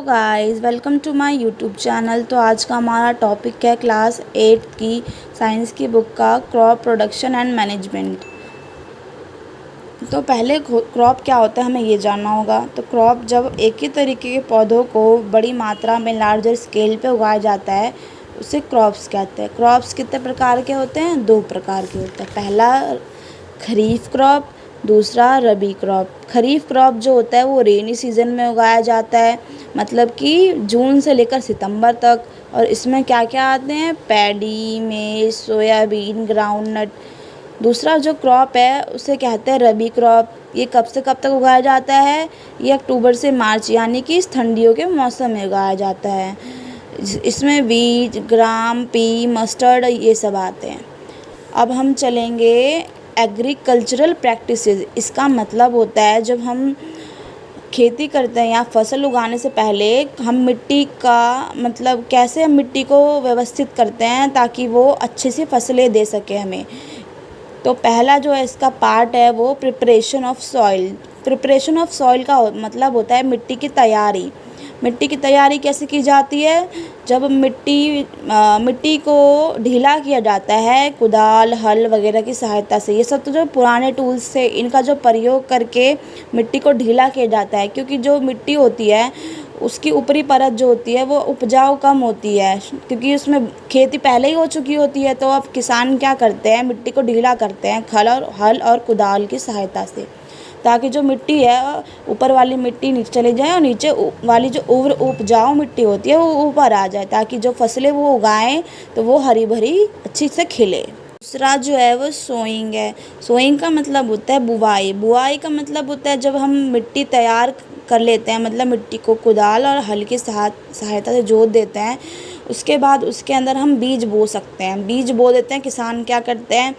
Guys, welcome to my YouTube channel. तो आज का हमारा टॉपिक है क्लास 8 की साइंस की बुक का क्रॉप प्रोडक्शन एंड मैनेजमेंट। तो पहले क्रॉप क्या होता है हमें ये जानना होगा। तो क्रॉप जब एक ही तरीके के पौधों को बड़ी मात्रा में लार्जर स्केल पे उगाया जाता है उसे क्रॉप्स कहते हैं। क्रॉप्स कितने प्रकार के होते हैं? 2 प्रकार के होते हैं। पहला खरीफ क्रॉप, दूसरा रबी क्रॉप। खरीफ क्रॉप जो होता है वो रेनी सीजन में उगाया जाता है, मतलब कि जून से लेकर सितंबर तक। और इसमें क्या क्या आते हैं? पैडी, मेज, सोयाबीन, ग्राउंडनट। दूसरा जो क्रॉप है उसे कहते हैं रबी क्रॉप। ये कब से कब तक उगाया जाता है? ये अक्टूबर से मार्च यानी कि इस ठंडियों के मौसम में उगाया जाता है। इसमें वीट, ग्राम, पी, मस्टर्ड ये सब आते हैं। अब हम चलेंगे एग्रीकल्चरल प्रैक्टिसेस। इसका मतलब होता है जब हम खेती करते हैं या फसल उगाने से पहले हम मिट्टी का मतलब कैसे हम मिट्टी को व्यवस्थित करते हैं ताकि वो अच्छे से फसलें दे सके हमें। तो पहला जो है इसका पार्ट है वो preparation of soil. Preparation of soil का मतलब होता है मिट्टी की तैयारी। मिट्टी की तैयारी कैसे की जाती है? जब मिट्टी को ढीला किया जाता है कुदाल, हल वगैरह की सहायता से। ये सब तो जो पुराने टूल्स थे इनका जो प्रयोग करके मिट्टी को ढीला किया जाता है, क्योंकि जो मिट्टी होती है उसकी ऊपरी परत जो होती है वो उपजाऊ कम होती है, क्योंकि उसमें खेती पहले ही हो चुकी होती है। तो अब किसान क्या करते हैं? मिट्टी को ढीला करते हैं हल और कुदाल की सहायता से, ताकि जो मिट्टी है ऊपर वाली मिट्टी नीचे चली जाए और नीचे वाली जो उपजाऊ मिट्टी होती है वो ऊपर आ जाए, ताकि जो फसलें वो उगाएं तो वो हरी भरी अच्छी से खिले। दूसरा जो है वो सोइंग है। सोइंग का मतलब होता है बुवाई। बुवाई का मतलब होता है जब हम मिट्टी तैयार कर लेते हैं, मतलब मिट्टी को कुदाल और हल की सहायता से जोत देते हैं, उसके बाद उसके अंदर हम बीज बो सकते हैं। बीज बो देते हैं, किसान क्या करते हैं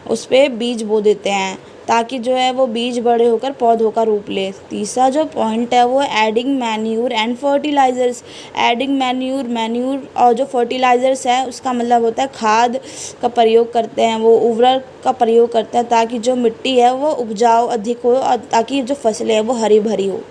उस पर बीज बो देते हैं ताकि जो है वो बीज बड़े होकर पौधों का रूप ले। तीसरा जो पॉइंट है वो adding manure and fertilisers. Adding manure और जो फर्टिलाइज़र्स है उसका मतलब होता है खाद का प्रयोग करते हैं, वो उर्वरक का प्रयोग करते हैं ताकि जो मिट्टी है वो उपजाऊ अधिक हो और ताकि जो फसलें हैं वो हरी भरी हो।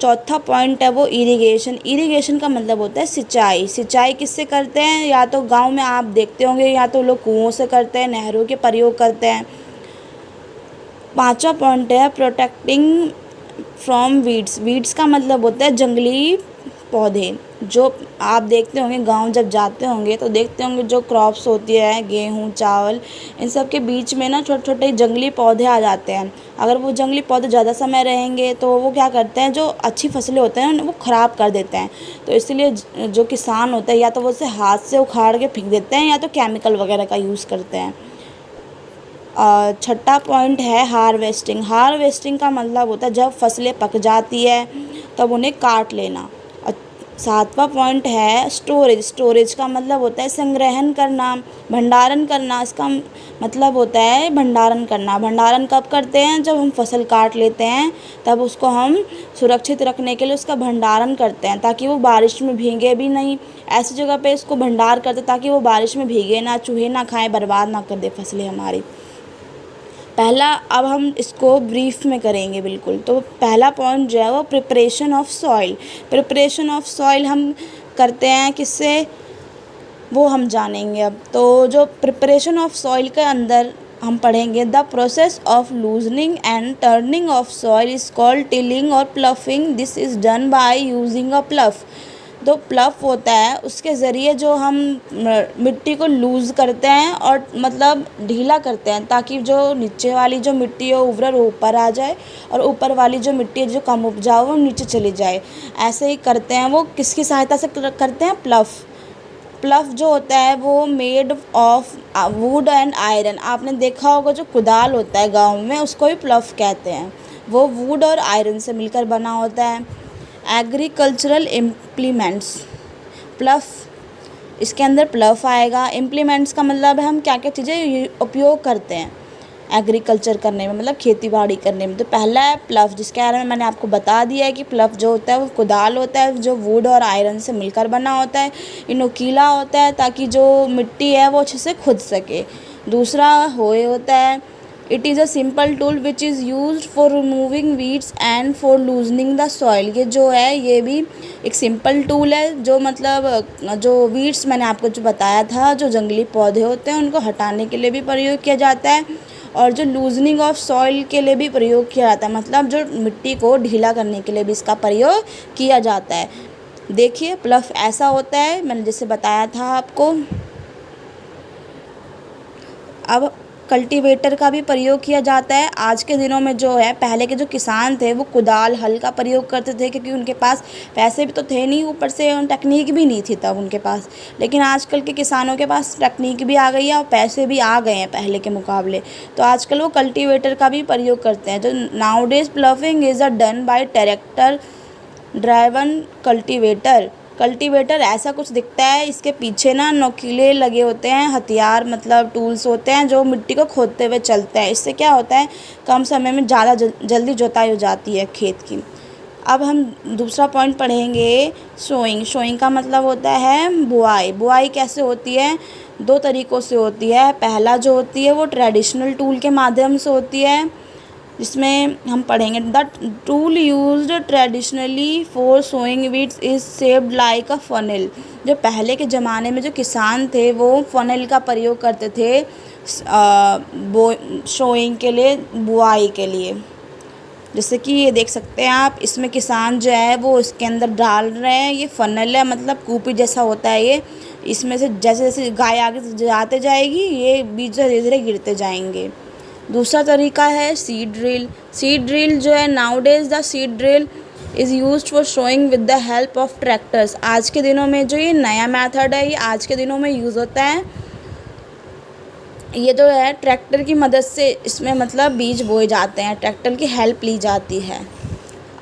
चौथा पॉइंट है वो इरिगेशन। इरिगेशन का मतलब होता है सिंचाई। सिंचाई किससे करते हैं? या तो गाँव में आप देखते होंगे या तो लोग कुओं से करते हैं, नहरों के प्रयोग करते हैं। पांचवा पॉइंट है प्रोटेक्टिंग फ्रॉम वीड्स। वीड्स का मतलब होता है जंगली पौधे। जो आप देखते होंगे गांव जब जाते होंगे तो देखते होंगे जो क्रॉप्स होती है गेहूं, चावल, इन सब के बीच में ना छोटे छोटे जंगली पौधे आ जाते हैं। अगर वो जंगली पौधे ज़्यादा समय रहेंगे तो वो क्या करते हैं, जो अच्छी फसलें होते हैं वो ख़राब कर देते हैं। तो इसलिए जो किसान होता है या तो वो उसे हाथ से उखाड़ के फेंक देते हैं या तो केमिकल वगैरह का यूज़ करते हैं। छठा पॉइंट है हार्वेस्टिंग। हार्वेस्टिंग का मतलब होता है जब फसलें पक जाती है तब उन्हें काट लेना। और सातवां पॉइंट है स्टोरेज। स्टोरेज का मतलब होता है संग्रहण करना, भंडारण करना। इसका मतलब होता है भंडारण करना। भंडारण कब करते हैं? जब हम फसल काट लेते हैं तब उसको हम सुरक्षित रखने के लिए उसका भंडारण करते हैं ताकि वो बारिश में भीगे भी नहीं। ऐसी जगह पे इसको भंडार करते ताकि वो बारिश में भीगे ना, चूहे ना खाएं, बर्बाद ना कर दे फसलें हमारी। पहला अब हम इसको ब्रीफ में करेंगे बिल्कुल। तो पहला पॉइंट जो है वो preparation of soil. Preparation of soil हम करते हैं किससे वो हम जानेंगे अब। तो जो प्रिपरेशन ऑफ सॉइल के अंदर हम पढ़ेंगे the process of loosening and turning of soil is called tilling और ploughing. This is done by using a plough. जो प्लफ होता है उसके ज़रिए जो हम मिट्टी को लूज़ करते हैं और मतलब ढीला करते हैं ताकि जो नीचे वाली जो मिट्टी है उभर ऊपर आ जाए और ऊपर वाली जो मिट्टी है जो कम उपजाऊ वो नीचे चली जाए। ऐसे ही करते हैं। वो किसकी सहायता से करते हैं? प्लफ। प्लफ जो होता है वो made of would and iron. आपने देखा होगा जो कुदाल होता है गाँव में उसको भी प्लफ कहते हैं। वो वुड और आयरन से मिलकर बना होता है। Agricultural implements. प्लफ, इसके अंदर प्लफ आएगा। इम्प्लीमेंट्स का मतलब है हम क्या क्या चीज़ें उपयोग करते हैं एग्रीकल्चर करने में, मतलब खेती बाड़ी करने में। तो पहला है प्लफ, जिसके बारे में मैंने आपको बता दिया है कि प्लफ जो होता है वो कुदाल होता है जो वुड और आयरन से मिलकर बना होता है। ये नुकीला होता है ताकि जो मिट्टी है वो अच्छे से खुद सके। दूसरा होए होता है। It is a simple tool which is use for removing weeds and for loosening the soil. ये जो है ये भी एक सिंपल टूल है जो मतलब जो वीड्स मैंने आपको जो बताया था, जो जंगली पौधे होते हैं उनको हटाने के लिए भी प्रयोग किया जाता है, और जो लूजनिंग ऑफ सॉइल के लिए भी प्रयोग किया जाता है, मतलब जो मिट्टी को ढीला करने के लिए भी इसका प्रयोग किया जाता है। देखिए प्लफ ऐसा होता है, मैंने जैसे बताया था आपको। अब कल्टीवेटर का भी प्रयोग किया जाता है। आज के दिनों में जो है, पहले के जो किसान थे वो कुदाल हल का प्रयोग करते थे, क्योंकि उनके पास पैसे भी तो थे नहीं, ऊपर से टेक्निक भी नहीं थी तब उनके पास। लेकिन आजकल के किसानों के पास टेक्निक भी आ गई है और पैसे भी आ गए हैं पहले के मुकाबले, तो आजकल वो कल्टीवेटर का भी प्रयोग करते हैं। जो nowadays ploughing is a done by tractor driven cultivator ऐसा कुछ दिखता है, इसके पीछे ना नोकीले लगे होते हैं हथियार, मतलब टूल्स होते हैं जो मिट्टी को खोदते हुए चलते हैं। इससे क्या होता है, कम समय में ज़्यादा जल्दी जुताई हो जाती है खेत की। अब हम दूसरा पॉइंट पढ़ेंगे, सोइंग का मतलब होता है बुआई कैसे होती है, दो तरीक़ों से होती है। पहला जो होती है वो ट्रेडिशनल टूल के माध्यम से होती है, जिसमें हम पढ़ेंगे the tool used traditionally for sowing weeds is shaped like a funnel. जो पहले के ज़माने में जो किसान थे वो फनल का प्रयोग करते थे सोइंग के लिए, बुआई के लिए। जैसे कि ये देख सकते हैं आप, इसमें किसान जो है वो इसके अंदर डाल रहे हैं, ये फनल है, मतलब कूपी जैसा होता है ये। इसमें से जैसे जैसे गाय आगे जाते जाएगी ये बीज धीरे धीरे गिरते जाएंगे। दूसरा तरीका है सीड ड्रिल जो है, nowadays the seed drill is used for showing with the help of tractors. आज के दिनों में जो ये नया मेथड है ये आज के दिनों में यूज़ होता है। ये जो है ट्रैक्टर की मदद से इसमें मतलब बीज बोए जाते हैं, ट्रैक्टर की हेल्प ली जाती है।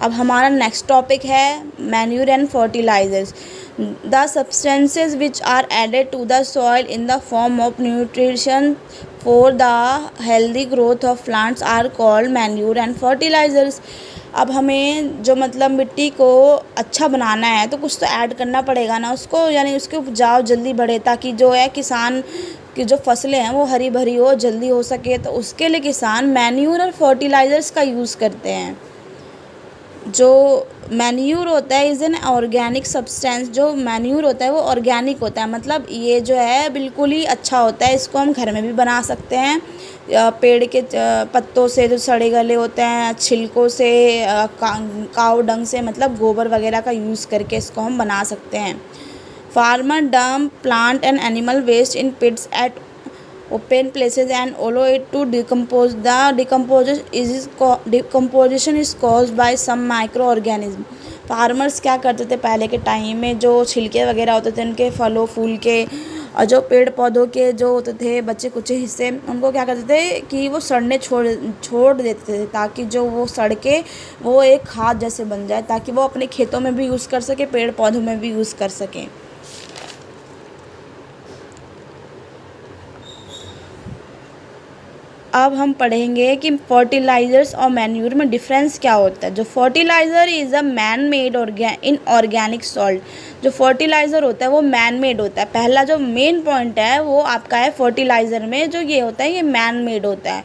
अब हमारा नेक्स्ट टॉपिक है manure and fertilisers. The substances which are added to the soil in the form of nutrition for the healthy growth of plants are called manure and fertilisers. अब हमें जो मतलब मिट्टी को अच्छा बनाना है तो कुछ तो ऐड करना पड़ेगा ना उसको, यानी उसके उपजाऊ जल्दी बढ़े, ताकि जो है किसान की जो फसलें हैं वो हरी भरी हो, जल्दी हो सके। तो उसके लिए किसान मैन्यूर और फर्टिलाइजर्स का यूज़ करते हैं। जो मैन्यूर होता है इज़ एन ऑर्गेनिक सब्सटेंस। जो मैन्यूर होता है वो ऑर्गेनिक होता है, मतलब ये जो है बिल्कुल ही अच्छा होता है। इसको हम घर में भी बना सकते हैं, पेड़ के पत्तों से जो सड़े गले होते हैं, छिलकों से, काऊ डंग से, मतलब गोबर वगैरह का यूज़ करके इसको हम बना सकते हैं। Farmer dump plant and animal waste in pits at open places and allow it to decompose. The decomposition is caused by some microorganism. Farmers क्या करते थे पहले के टाइम में, जो छिलके वगैरह होते थे उनके फलों फूल के और जो पेड़ पौधों के जो होते थे बचे कुचे हिस्से, उनको क्या करते थे कि वो सड़ने छोड़ देते थे, ताकि जो वो सड़ के वो एक खाद जैसे बन जाए, ताकि वो अपने खेतों में भी यूज़ कर सके, पेड़ पौधों में भी यूज़ कर सकें। अब हम पढ़ेंगे कि फर्टिलाइज़र्स और मैन्यूर में डिफरेंस क्या होता है। जो fertiliser is a man made inorganic salt. जो फर्टिलाइज़र होता है वो मैन मेड होता है। पहला जो मेन पॉइंट है वो आपका है फर्टिलाइज़र में, जो ये होता है ये मैन मेड होता है,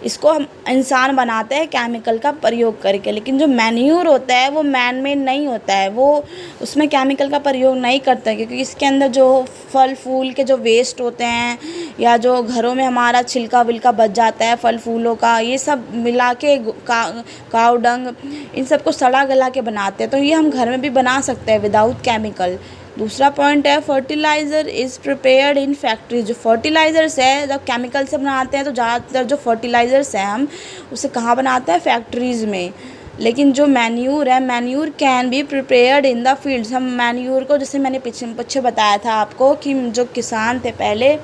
इसको हम इंसान बनाते हैं केमिकल का प्रयोग करके। लेकिन जो मैन्यूर होता है वो मैन मेड नहीं होता है, वो उसमें केमिकल का प्रयोग नहीं करता, क्योंकि इसके अंदर जो फल फूल के जो वेस्ट होते हैं या जो घरों में हमारा छिलका विलका बच जाता है फल फूलों का, ये सब मिला के काऊ डंग इन सबको सड़ा गला के बनाते हैं। तो ये हम घर में भी बना सकते हैं विदाउट केमिकल। दूसरा पॉइंट है fertiliser is prepared in factory. जो फर्टिलाइज़र्स है जब केमिकल से बनाते हैं तो ज़्यादातर जो फर्टिलाइज़र्स हैं हम उसे कहाँ बनाते हैं, फैक्ट्रीज़ में। लेकिन जो मैन्यूर है, manure can be prepared in the fields. हम मैन्यूर को, जैसे मैंने पीछे बताया था आपको कि जो किसान थे पहले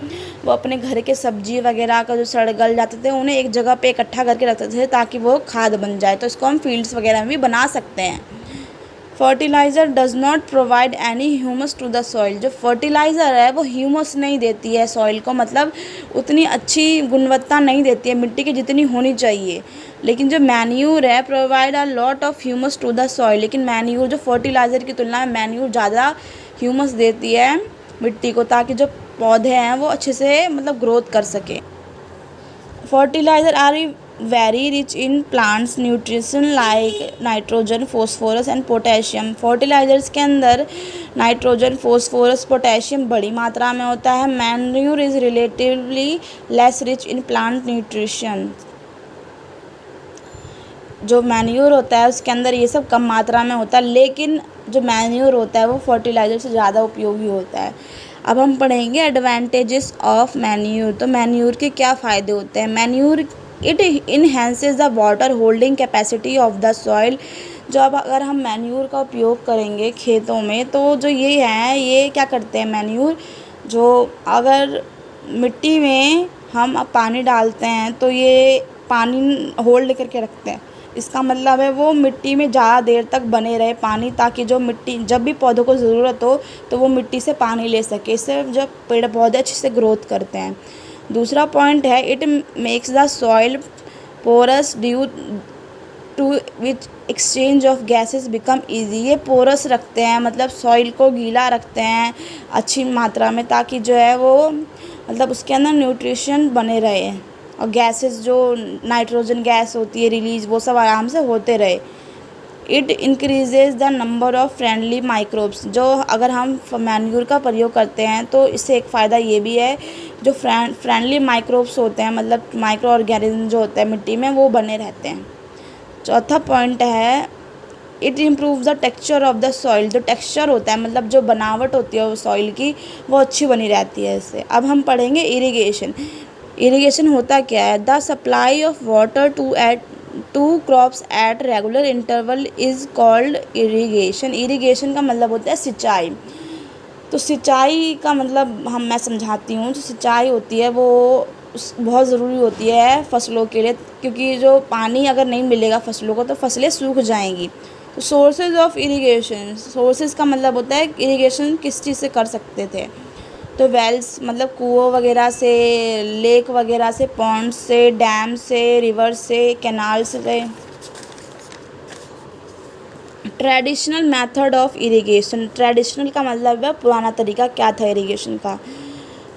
वो अपने घर के सब्जी वगैरह का जो सड़ गल जाते थे उन्हें एक जगह पे इकट्ठा करके रखते थे ताकि वो खाद बन जाए। तो इसको हम फील्ड्स वगैरह में भी बना सकते हैं। Fertiliser does not provide any humus to the soil. जो फर्टिलाइज़र है वो ह्यूमस नहीं देती है सॉइल को, मतलब उतनी अच्छी गुणवत्ता नहीं देती है मिट्टी की जितनी होनी चाहिए। लेकिन जो मैन्यूर है provide a lot of humus to the soil. लेकिन मैन्यूर जो फर्टिलाइज़र की तुलना में मैन्यूर ज़्यादा ह्यूमस देती है मिट्टी को, ताकि जो पौधे हैं वो अच्छे से मतलब ग्रोथ कर सके। Fertiliser are very rich in plants nutrition like nitrogen phosphorus and potassium. Fertilisers के अंदर नाइट्रोजन फोस्फोरस पोटेशियम बड़ी मात्रा में होता है। Manure is relatively less rich in plant nutrition. जो मैन्यूर होता है उसके अंदर ये सब कम मात्रा में होता है, लेकिन जो मैन्यूर होता है वो फर्टिलाइज़र से ज़्यादा उपयोगी होता है। अब हम पढ़ेंगे एडवांटेजेस ऑफ मैन्यूर। तो मैन्यूर के क्या फ़ायदे होते हैं। Manure it enhances the water holding capacity of the soil. जो अब अगर हम मैन्यूर का उपयोग करेंगे खेतों में तो जो ये है ये क्या करते हैं मैन्यूर, जो अगर मिट्टी में हम पानी डालते हैं तो ये पानी होल्ड करके रखते हैं। इसका मतलब है वो मिट्टी में ज़्यादा देर तक बने रहे पानी, ताकि जो मिट्टी जब भी पौधों को ज़रूरत हो तो वो मिट्टी से पानी ले सके। इससे जब पेड़ पौधे अच्छे से ग्रोथ करते हैं। दूसरा पॉइंट है it makes the soil porous due to which exchange of gases become easy. ये पोरस रखते हैं, मतलब सॉइल को गीला रखते हैं अच्छी मात्रा में, ताकि जो है वो मतलब उसके अंदर न्यूट्रिशन बने रहे और गैसेस जो नाइट्रोजन गैस होती है रिलीज़ वो सब आराम से होते रहे। It increases the number of friendly microbes. जो अगर हम मैन्यूर का प्रयोग करते हैं तो इससे एक फ़ायदा ये भी है, जो फ्रेंडली माइक्रोब्स होते हैं मतलब माइक्रो ऑर्गेनिज्म जो होते हैं मिट्टी में वो बने रहते हैं। चौथा पॉइंट है it improve the texture of the soil. जो टेक्सचर होता है मतलब जो बनावट होती है वो सॉइल की वो अच्छी बनी रहती है इससे। अब हम पढ़ेंगे इरिगेशन। इरिगेशन होता क्या है। The supply of water to crops at regular interval is called irrigation. Irrigation का मतलब होता है सिंचाई। तो सिंचाई का मतलब मैं समझाती हूँ। जो सिंचाई होती है वो बहुत ज़रूरी होती है फसलों के लिए, क्योंकि जो पानी अगर नहीं मिलेगा फसलों को तो फसलें सूख जाएंगी। तो सोर्सेज ऑफ इरिगेशन, सोर्सेज का मतलब होता है इरिगेशन किस चीज़ से कर सकते थे। तो वेल्स मतलब कुओं वगैरह से, लेक वगैरह से, पॉन्ड से, डैम से, रिवर से, कैनाल से। Traditional method of irrigation. Traditional का मतलब है पुराना तरीका क्या था इरिगेशन का।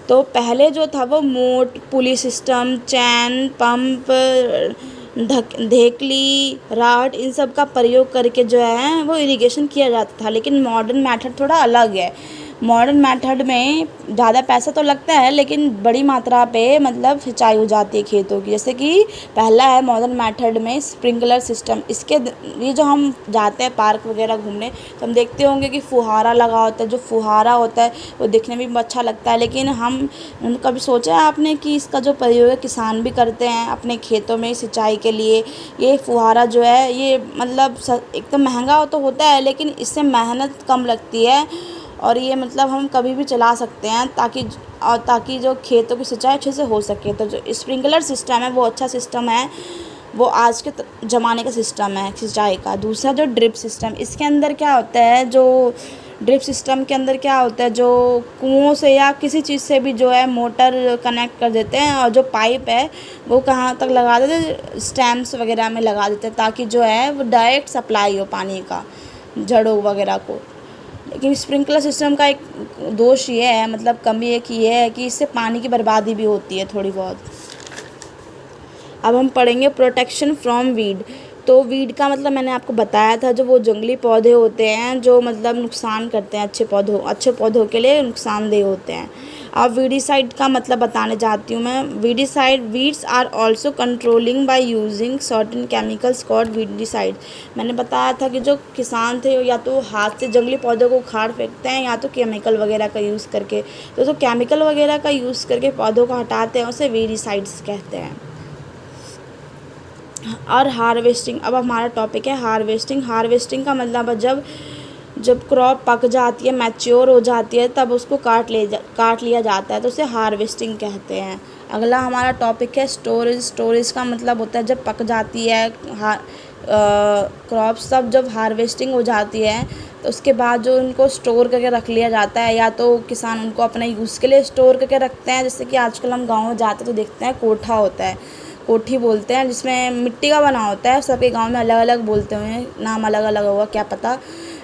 तो पहले जो था वो मोट, पुली सिस्टम, चैन, पंप, धेकली, राट इन सब का प्रयोग करके जो है वो इरिगेशन किया जाता था। लेकिन मॉडर्न मेथड थोड़ा अलग है। मॉडर्न मेथड में ज़्यादा पैसा तो लगता है लेकिन बड़ी मात्रा पे मतलब सिंचाई हो जाती है खेतों की। जैसे कि पहला है मॉडर्न मेथड में स्प्रिंकलर सिस्टम। इसके ये जो हम जाते हैं पार्क वगैरह घूमने तो हम देखते होंगे कि फुहारा लगा होता है। जो फुहारा होता है वो दिखने में भी अच्छा लगता है, लेकिन हम कभी सोचा है आपने कि इसका जो प्रयोग किसान भी करते हैं अपने खेतों में सिंचाई के लिए। ये फुहारा जो है ये मतलब एक तो महंगा तो होता है लेकिन इससे मेहनत कम लगती है और ये मतलब हम कभी भी चला सकते हैं ताकि जो खेतों की सिंचाई अच्छे से हो सके। तो जो स्प्रिंकलर सिस्टम है वो अच्छा सिस्टम है, वो आज के ज़माने का सिस्टम है सिंचाई का। दूसरा जो ड्रिप सिस्टम, इसके अंदर क्या होता है, जो ड्रिप सिस्टम के अंदर क्या होता है, जो कुओं से या किसी चीज़ से भी जो है मोटर कनेक्ट कर देते हैं और जो पाइप है वो कहाँ तक लगा देते हैं, स्टेम्स वगैरह में लगा देते हैं ताकि जो है वो डायरेक्ट सप्लाई हो पानी का जड़ों वगैरह को। लेकिन स्प्रिंकलर सिस्टम का एक दोष ये है, मतलब कमी एक ये है कि इससे पानी की बर्बादी भी होती है थोड़ी बहुत। अब हम पढ़ेंगे प्रोटेक्शन फ्रॉम वीड। तो वीड का मतलब मैंने आपको बताया था, जो वो जंगली पौधे होते हैं जो मतलब नुकसान करते हैं अच्छे पौधों के लिए नुकसानदेह होते हैं। अब वीडीसाइड का मतलब बताने जाती हूँ मैं। Weeds are also controlling by using certain chemicals called weedicide. मैंने बताया था कि जो किसान थे या तो हाथ से जंगली पौधों को उखाड़ फेंकते हैं या तो केमिकल वगैरह का यूज़ करके। तो केमिकल वगैरह का यूज़ करके पौधों को हटाते हैं उसे वीडीसाइड्स कहते हैं। और हार्वेस्टिंग, अब हमारा टॉपिक है हार्वेस्टिंग। हार्वेस्टिंग का मतलब जब क्रॉप पक जाती है, मैच्योर हो जाती है, तब उसको काट लिया जाता है तो उसे हार्वेस्टिंग कहते हैं। अगला हमारा टॉपिक है स्टोरेज। स्टोरेज का मतलब होता है जब पक जाती है क्रॉप, सब जब हार्वेस्टिंग हो जाती है तो उसके बाद जो उनको स्टोर करके रख लिया जाता है, या तो किसान उनको अपने यूज़ के लिए स्टोर करके रखते हैं। जैसे कि आजकल हम गाँव में जाते तो देखते हैं कोठा होता है, कोठी बोलते हैं, जिसमें मिट्टी का बना होता है। सबके गांव में अलग अलग बोलते हैं, नाम अलग अलग होगा क्या पता,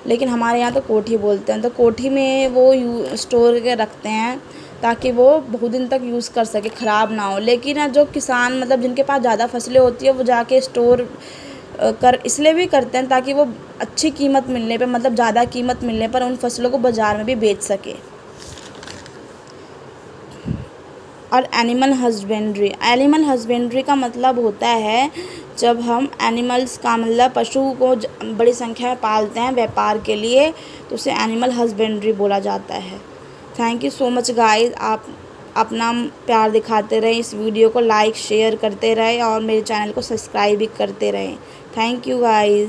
लेकिन हमारे यहाँ तो कोठी बोलते हैं। तो कोठी में वो स्टोर करके रखते हैं ताकि वो बहुत दिन तक यूज़ कर सके, ख़राब ना हो। लेकिन जो किसान मतलब जिनके पास ज़्यादा फसलें होती है वो जाके स्टोर कर इसलिए भी करते हैं ताकि वो अच्छी कीमत मिलने पे मतलब ज़्यादा कीमत मिलने पर उन फसलों को बाज़ार में भी बेच सके। और एनिमल हस्बेंड्री का मतलब होता है जब हम एनिमल्स का मतलब पशु को बड़ी संख्या में पालते हैं व्यापार के लिए, तो उसे एनिमल हस्बेंड्री बोला जाता है। Thank you so much guys, आप अपना प्यार दिखाते रहें, इस वीडियो को लाइक शेयर करते रहें और मेरे चैनल को सब्सक्राइब भी करते रहें। Thank you guys.